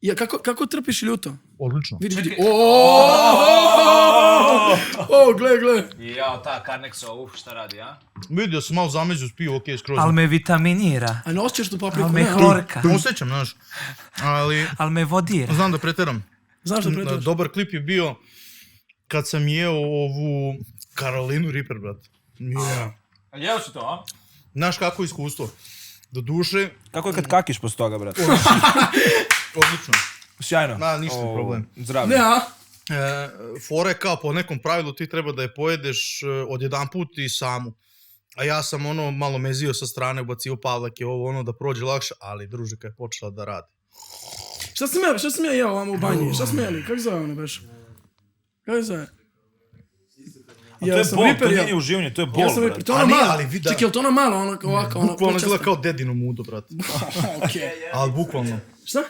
Ja, kako trpiš ljuto? Odlično. Vidi. Gle. Jao, ta Carnexo, šta radi, a? Vidio sam malo zamezio, spio, okej, skroz. Al me vitaminira. A ne osjećaš tu papriku? Al me hlorka. Osjećam, znaš. Ali, Al me vodira. znam da preteram. Znaš da preteraš? Dobar klip je bio kad sam jeo ovu Carolinu Reaper, brat. A jeo si to, a? Znaš kako je iskustvo? Do duše, Kako je kad kakiš posle toga, brate? odlično. Sjajno. Ništa problem. Zdravlje. Ne, a? Fora je kao po nekom pravilu ti treba da je pojedeš odjedan put i samu. A ja sam malo mezio sa strane, ubacio pavlake, da prođe lakše, ali družika je počela da radi. Šta sam ja jeo ovamo u banji? Šta smo jeli? Kako zove ono beš? Kako zove? To je bol, to nije uživanje, to je bol, brate. To je ono malo. Čekaj, je li to ono malo, ovako, ono Bukvalno počasta? gleda kao dedino mudo, brate. Okej. Ali bukvalno. Šta?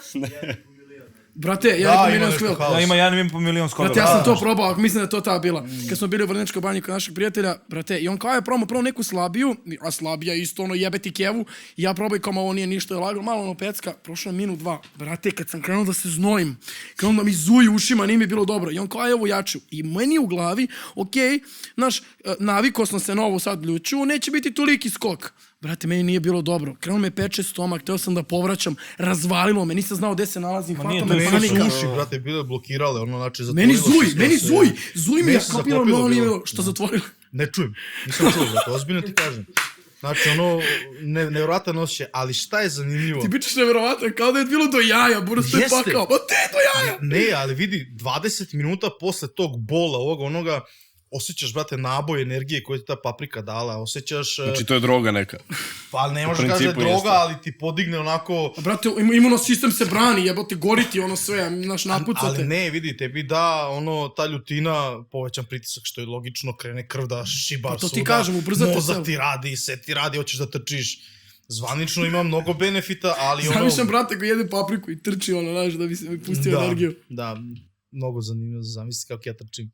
Brate, 1,5 milion skvil. Ja ima 1,5 milion skoro. Brate, ja sam to probao, ako mislim da je to ta bila. Kad smo bili u Vrnečkoj banji kod našeg prijatelja, brate, i on kao je prvo neku slabiju, a slabija isto jebeti kevu, i ja probaj kao ovo nije ništa, je lagano, malo pecka, prošlo je minut, dva. Brate, kad sam krenuo da se znojim, krenuo da mi zuji ušima, nije mi bilo dobro. I on kao je ovo jaču. I meni u glavi, okej, znaš, naviko sam se na ovo sad ljuću, neće biti toliki skok. Brate, meni nije bilo dobro. Krenuo me peče stomak, teo sam da povraćam, razvalilo me, nisam znao gde se nalazim, hvata me panika. Uši, brate, bile blokirale, znači Meni zatvorilo se. zuj mi, ja kapiram da nije što zatvorilo. Ne čujem, nisam čuo, brate, ozbiljno ti kažem. Znači, nevjerojatan osjećaj, ali šta je zanimljivo? Ti pričaš nevjerovatno, kao da je bilo do jaja, bursto je pakao, ma te do jaja! Ne, ali vidi, 20 minuta posle tog bola, onoga, osjećaš, brate, naboj energije koju ti ta paprika dala, osjećaš... Znači, to je droga neka. Pa ne možeš kaži da je droga, ali ti podigne onako... Brate, imunosistem se brani, jebote, goriti sve, znaš, napucate. Ali ne, vidi, tebi da, ta ljutina, povećan pritisak, što je logično, krene krv da šiba Pa to svuda, ti kažem, ubrzate mozak se. ti radi, sve ti radi, hoćeš da trčiš. Zvanično ima mnogo benefita, ali Zamišljam, brate, koji jede papriku i trči, znaš, da bi se mi pustio energiju. Da, mnogo zanimljivo, zamisli kako ja trčim.